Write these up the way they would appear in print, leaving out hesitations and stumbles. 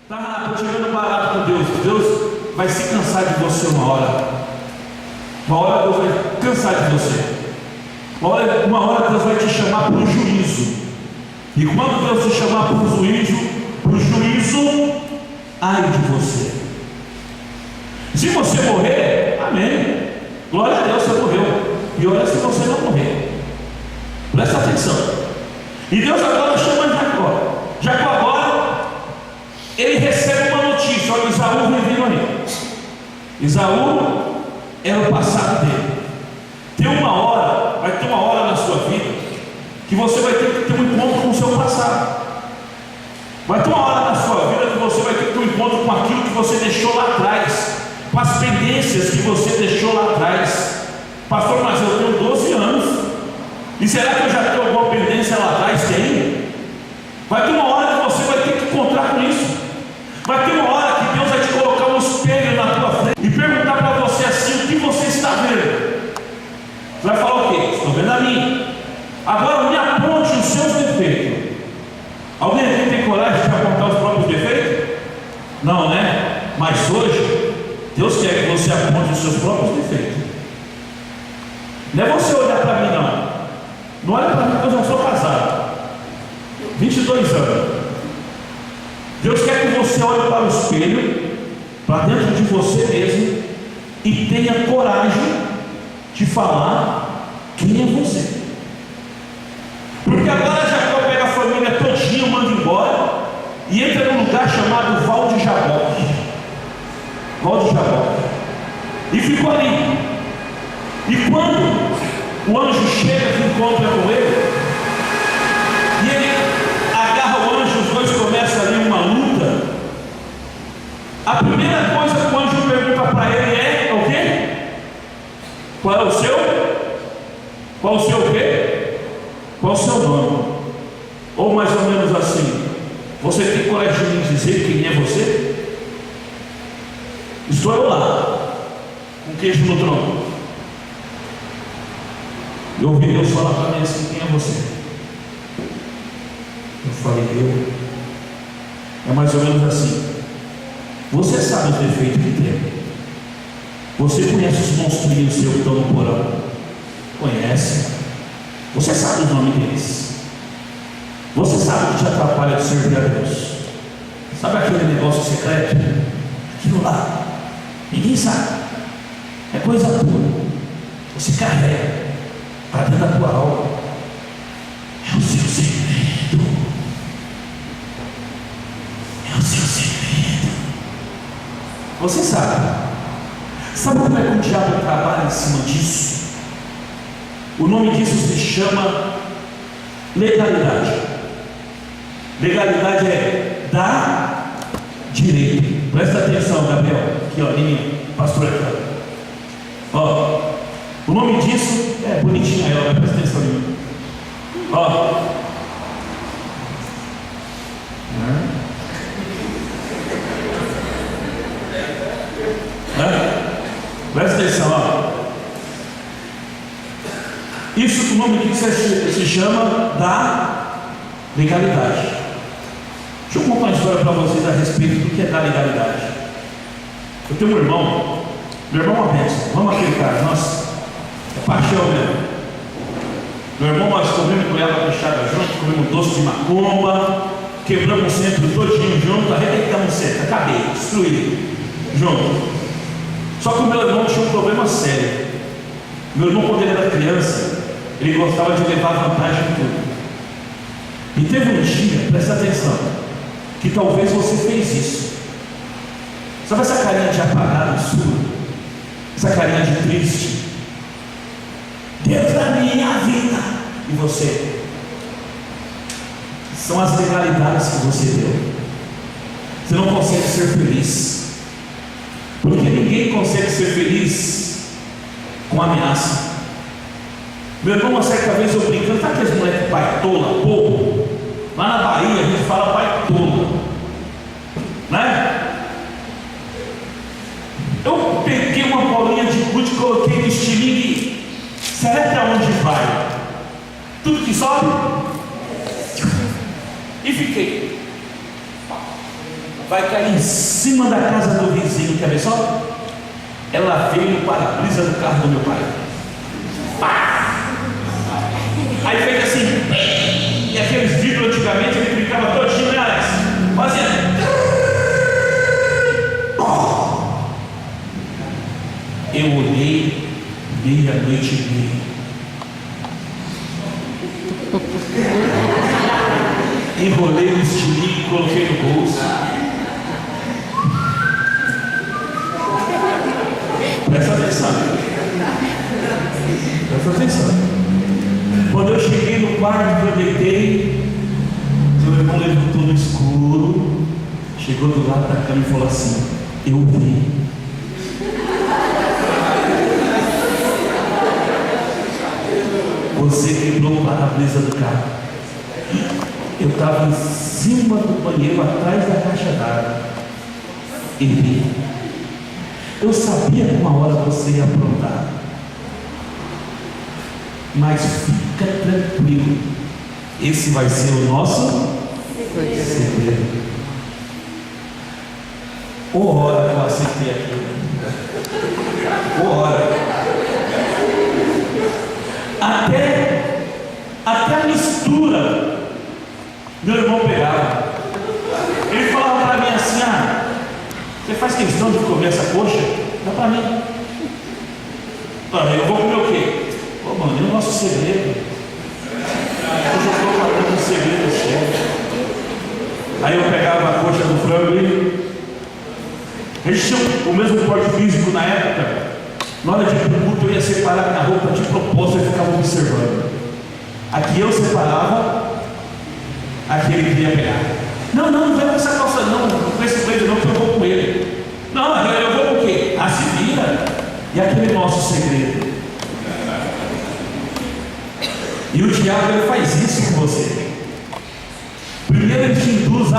Está tirando barato com Deus. Deus vai se cansar de você uma hora. Uma hora Deus vai cansar de você. Uma hora Deus vai te chamar para o juízo. E quando Deus te chamar para o juízo, ai de você. Se você morrer, amém. Glória a Deus, você morreu. E olha se você não morrer. Presta atenção. E Deus agora chama Jacó. Jacó agora, ele recebe uma notícia. Olha, Esaú vem vindo aí. Esaú era o passado dele. Vai ter uma hora na sua vida que você vai ter que ter um encontro com o seu passado. Vai ter uma hora na sua vida que você vai ter que ter um encontro com aquilo que você deixou lá atrás, com as pendências que você deixou lá atrás. Pastor, mas eu tenho 12 anos, e será que eu já tenho alguma pendência lá atrás? Tem. Vai ter uma hora que você vai ter que encontrar com isso. Vai ter uma hora que Deus vai te colocar um espelho na tua frente e perguntar para você assim: o que você está vendo? Você vai falar o quê? Estou vendo a mim. Agora me aponte os seus defeitos. Alguém aqui tem coragem de apontar os próprios defeitos? Não, né? Mas hoje Deus quer que você aponte os seus próprios defeitos. Não é você olhar para mim, não. Não olha para mim, porque eu já sou casado, 22 anos. Deus quer que você olhe para o espelho, para dentro de você mesmo, e tenha coragem de falar quem é você. Porque agora Jacó pega a família todinha, manda embora e entra num lugar chamado Val de Jaboque. E ficou ali. E quando o anjo chega e encontra com ele, e ele agarra o anjo, os dois começam ali uma luta. A primeira coisa que o anjo pergunta para ele é o quê? Qual é o seu? Qual o seu quê? Qual o seu nome? Ou mais ou menos assim: você tem coragem de me dizer quem é você? Estou eu lá, com queijo no tronco. Eu ouvi Deus falar para mim assim: quem é você? Eu falei: eu. É mais ou menos assim: você sabe os defeitos que tem. Você conhece os monstrinhos seus que estão no porão? Conhece. Você sabe o nome deles. Você sabe o que te atrapalha de servir a Deus. Sabe aquele negócio secreto? Aquilo lá, ninguém sabe. É coisa tua. Você carrega para dentro da tua alma. É o seu segredo. É o seu segredo. Você sabe. Sabe como é que o diabo trabalha em cima disso? O nome disso se chama legalidade. Legalidade é dar direito. Presta atenção, Gabriel. Aqui, ó, menino, pastor aqui. Ó, o nome disso é bonitinho aí, ó. Presta atenção, menino. Ó. Presta atenção, ó. Isso, o nome disso se chama da legalidade. Deixa eu contar uma história para vocês a respeito do que é da legalidade. Eu tenho um irmão, meu irmão é uma bênção. Vamos aquele cara, nossa, é paixão mesmo. Meu irmão, nós comemos goiaba fechada junto, comemos doce de macumba, quebramos o centro todinho junto, arrebentamos o centro, acabei, destruído, junto. Só que o meu irmão tinha um problema sério. Meu irmão, quando ele era criança, ele gostava de levar vantagem em tudo. E teve um dia, presta atenção, que talvez você fez isso. Sabe essa carinha de apagado sua? Essa carinha de triste? Deus da minha vida. E você? São as legalidades que você deu. Você não consegue ser feliz. Porque ninguém consegue ser feliz com ameaça. Meu irmão, uma certa vez eu brincando, sabe aqueles moleques baitola, povo? Lá na Bahia a gente fala baitola, né? Eu peguei uma bolinha de gude, coloquei no estilingue. Será que aonde vai? Tudo que sobe? E fiquei. vai cair em cima da casa do vizinho. Quer ver só? Ela veio no para-brisa do carro do meu pai. Pá! Aí fez assim, e aqueles vidros antigamente ele ficava todinho, né, Alex? Fazia. Eu olhei, meia-noite e meia. Enrolei o estilingue e coloquei no bolso. Presta atenção. Presta atenção. Quando eu cheguei no quarto que eu deitei, meu irmão levantou no escuro, chegou do lado da cama e falou assim: eu vi. Você quebrou o para-brisa do carro. Eu estava em cima do banheiro, atrás da caixa d'água. E vi. Eu sabia que uma hora você ia aprontar. Mas fica tranquilo. Esse vai ser o nosso segredo. Ô hora que eu aceitei aquilo. Ô hora. Até a mistura meu irmão pegava. Ele falava para mim assim: você faz questão de comer essa coxa? Dá para mim. Eu vou comer o quê? Pô, mano, é o nosso segredo. Hoje eu estou falando um segredo chefe. Aí eu pegava a coxa do frango e a gente tinha o mesmo porte físico na época. Na hora de ir para o culto eu ia separar minha roupa de propósito e ficava observando. Aqui eu separava, aqui ele queria pegar. Não vai com essa calça não com esse blazer não, que eu vou com ele. Não, eu vou com o quê? Se vira. E aquele nosso segredo. E o diabo ele faz isso com você. Primeiro ele te induz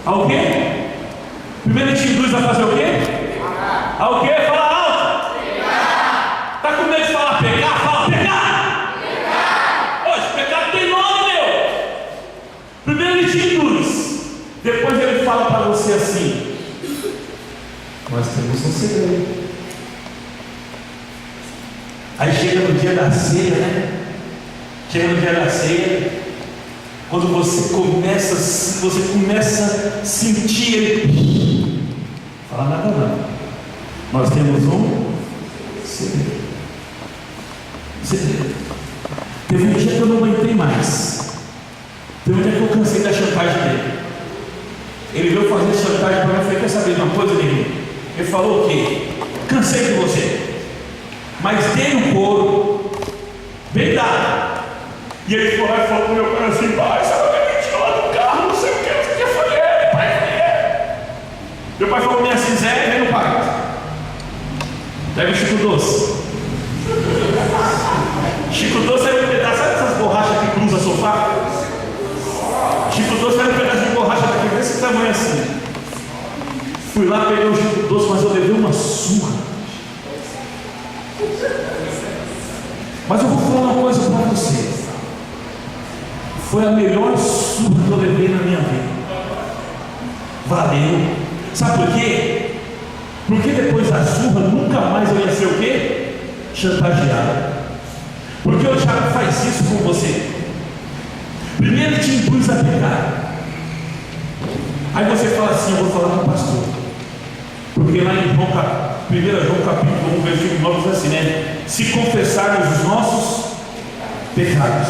ao quê? Primeiro ele te induz a fazer o quê? Ao quê? Fala alto. Pecar. Tá com medo de falar pecar? Fala pecar. Hoje, pecado tem nome, meu. Primeiro ele te induz. Depois ele fala para você assim: nós temos um segredo. Aí chega no dia da ceia, né? Chega no dia da ceia, quando você começa a sentir ele. Fala nada não. Nós temos um segredo. Teve um dia que eu não aguentei mais. Teve um dia que eu cansei da chantagem dele. Ele veio fazer chantagem para mim. Eu falei: quer saber de uma coisa, menino? Ele falou o quê? Cansei de você. Mas dei um couro bem dado. E ele foi lá e falou pro meu pai assim: pai, sabe o que a gente tirou lá do carro? Não sei o que foi ele, pai, foi ele. Meu pai falou pra mim assim: Zé, vem no pai. Pega o Chico Doce. Chico Doce era um pedaço, sabe essas borrachas que cruzam o sofá? Chico Doce era um pedaço de borracha desse tamanho assim. Fui lá, peguei o Chico Doce, mas eu levei uma surra. Mas eu vou falar uma coisa para você. Foi a melhor surra que eu levei na minha vida. Valeu. Sabe por quê? Porque depois da surra nunca mais eu ia ser o quê? Chantageado. Porque o diabo faz isso com você. Primeiro ele te induz a pecar. Aí você fala assim: eu vou falar com o pastor. Porque lá em 1 João capítulo 1, versículo 9 diz assim, né? Se confessarmos os nossos pecados.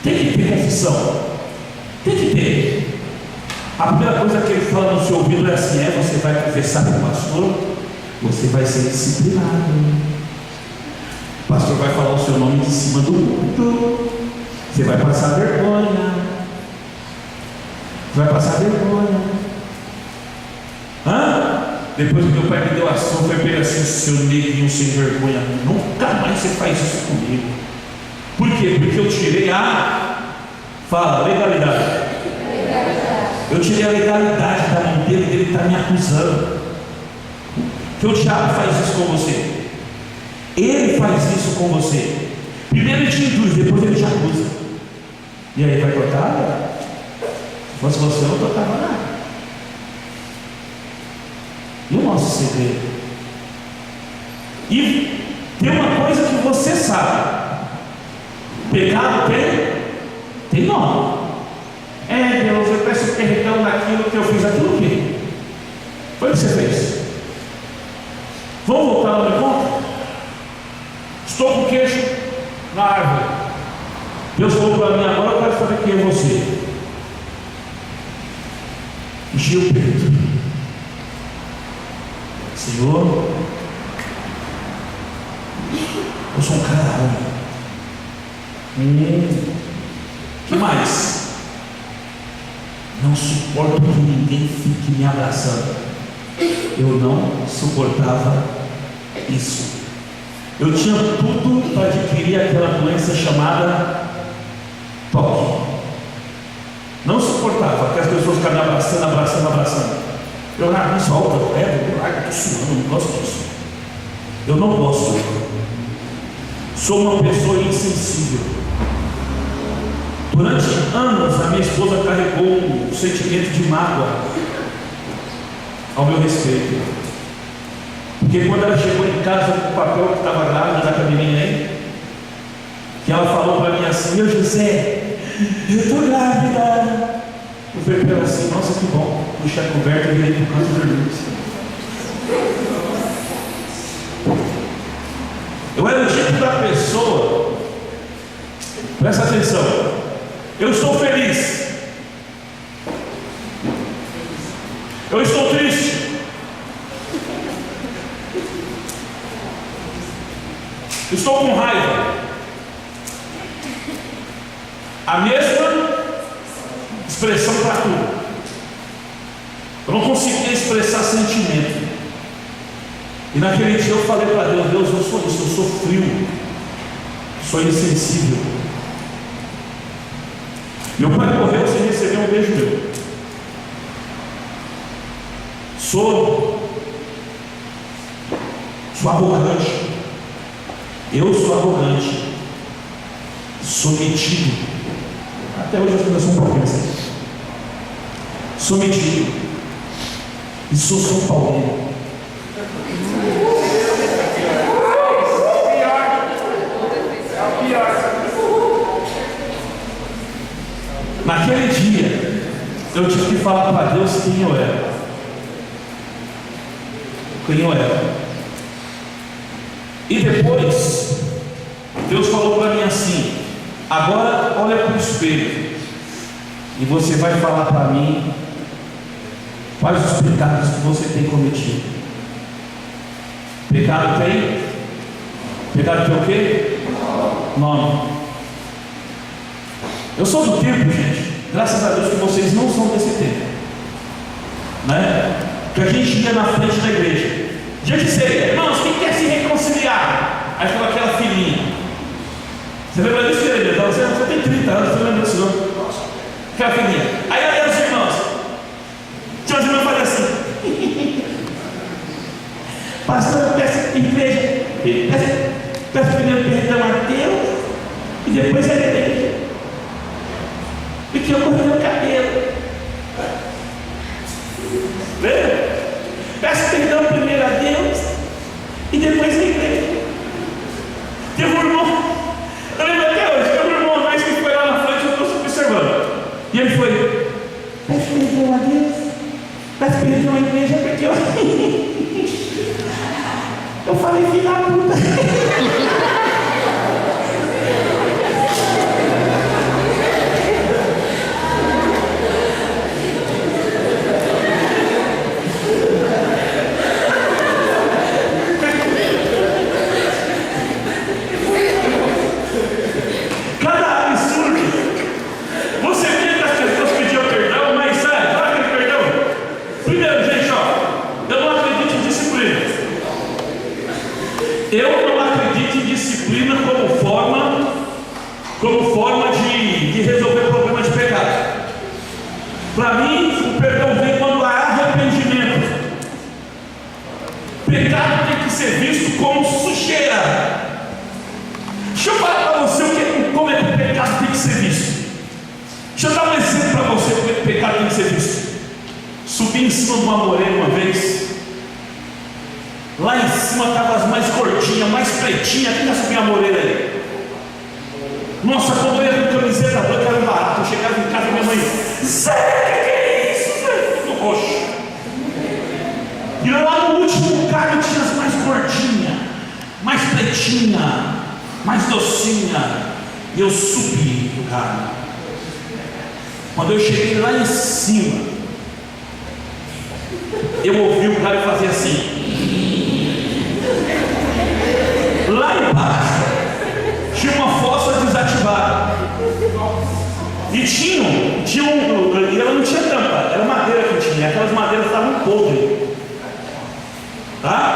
Tem que ter confissão. Tem que ter. A primeira coisa que ele fala no seu ouvido é assim: você vai confessar para o pastor, você vai ser disciplinado. O pastor vai falar o seu nome de cima do mundo. Você vai passar vergonha. Vai passar vergonha. Depois que meu pai me deu a ação, foi pegar assim: seu neguinho sem vergonha, nunca mais você faz isso comigo. Por quê? Porque eu tirei fala, legalidade. Eu tirei a legalidade da mão dele, ele está me acusando. Que o diabo faz isso com você. Ele faz isso com você. Primeiro ele te induz, depois ele te acusa. E aí vai cortar? fosse você, eu não tocava nada. E o nosso segredo? E tem uma coisa que você sabe: pecado tem nome. Deus, eu peço perdão daquilo que eu fiz. Aquilo o quê? Foi o que você fez. Vamos voltar ao encontro? Estou com o queixo na árvore. Deus falou para mim: agora eu quero saber quem é você. Enchi o peito. Senhor, eu sou um cara ruim. Que mais? Não suporto que ninguém fique me abraçando. Eu não suportava isso. Eu tinha tudo para adquirir aquela doença chamada toque. Não suportava que as pessoas ficavam me abraçando. Eu não solta, eu estou suando, não gosto disso. Eu não gosto. Sou uma pessoa insensível. Durante anos a minha esposa carregou um sentimento de mágoa ao meu respeito. Porque quando ela chegou em casa com o papel que estava grávida da menininha aí, que ela falou para mim assim: meu José, eu estou grávida. Eu falei para ela assim: nossa, que bom. Puxei a coberta e virei para o canto dormindo. Eu era o tipo da pessoa, presta atenção, eu estou feliz, eu estou triste, estou com raiva, a mesma expressão para tudo. Eu não conseguia expressar sentimento. E naquele dia eu falei para Deus: Deus, eu sou isso, eu sou frio, sou insensível. Meu pai morreu sem receber um beijo meu. Sou arrogante. Eu sou arrogante. Sou metido. Até hoje as coisas são um pouquinho assim. Sou metido. E sou São Paulino. Naquele dia eu tive que falar para Deus quem eu era. E depois Deus falou para mim assim: agora olha para o espelho e você vai falar para mim quais os pecados que você tem cometido. Pecado tem o quê? Nome. Eu sou do tempo, gente, graças a Deus que vocês não são desse tempo, né? Que a gente ia na frente da igreja, dia de ceia, irmãos, quem quer se reconciliar? Aí ficava aquela filhinha. Você lembra disso, querido? Você tem 30 anos, você lembra disso não? Aquela filhinha. Aí olha os irmãos. Tinha os irmãos fazendo assim: pastor, eu peço igreja, peço primeiro perdão a Deus e depois a igreja, porque eu cortei meu cabelo. Lembra? Peço perdão primeiro a Deus e depois a igreja. Teve um irmão, eu lembro até hoje, teve um irmão uma vez que foi lá na frente, eu estou observando, e ele foi: peço perdão a Deus, peço perdão à igreja, porque eu falei filho da puta. Eu não acredito em disciplina como forma de resolver problema de pecado. Para mim, o perdão vem quando há arrependimento. Pecado tem que ser visto como sujeira. Deixa eu falar para você como é que o pecado tem que ser visto. Deixa eu dar um exemplo para você como é que pecado tem que ser visto. Subi em cima de uma moreira uma vez. Lá em cima estavam as mais gordinhas, mais pretinhas. Quem já subiu a moreira aí? Nossa, quando eu ia com camiseta branca era um barato. Eu chegava em casa e minha mãe, Zé, que é isso, Zé? Tudo roxo. E lá no último carro tinha as mais gordinhas, mais pretinha, mais docinha. E eu subi no carro. Quando eu cheguei lá em cima, eu ouvi o cara fazer assim. Lá embaixo tinha uma fossa desativada. E e ela não tinha tampa, era madeira que tinha. Aquelas madeiras estavam podres. Tá?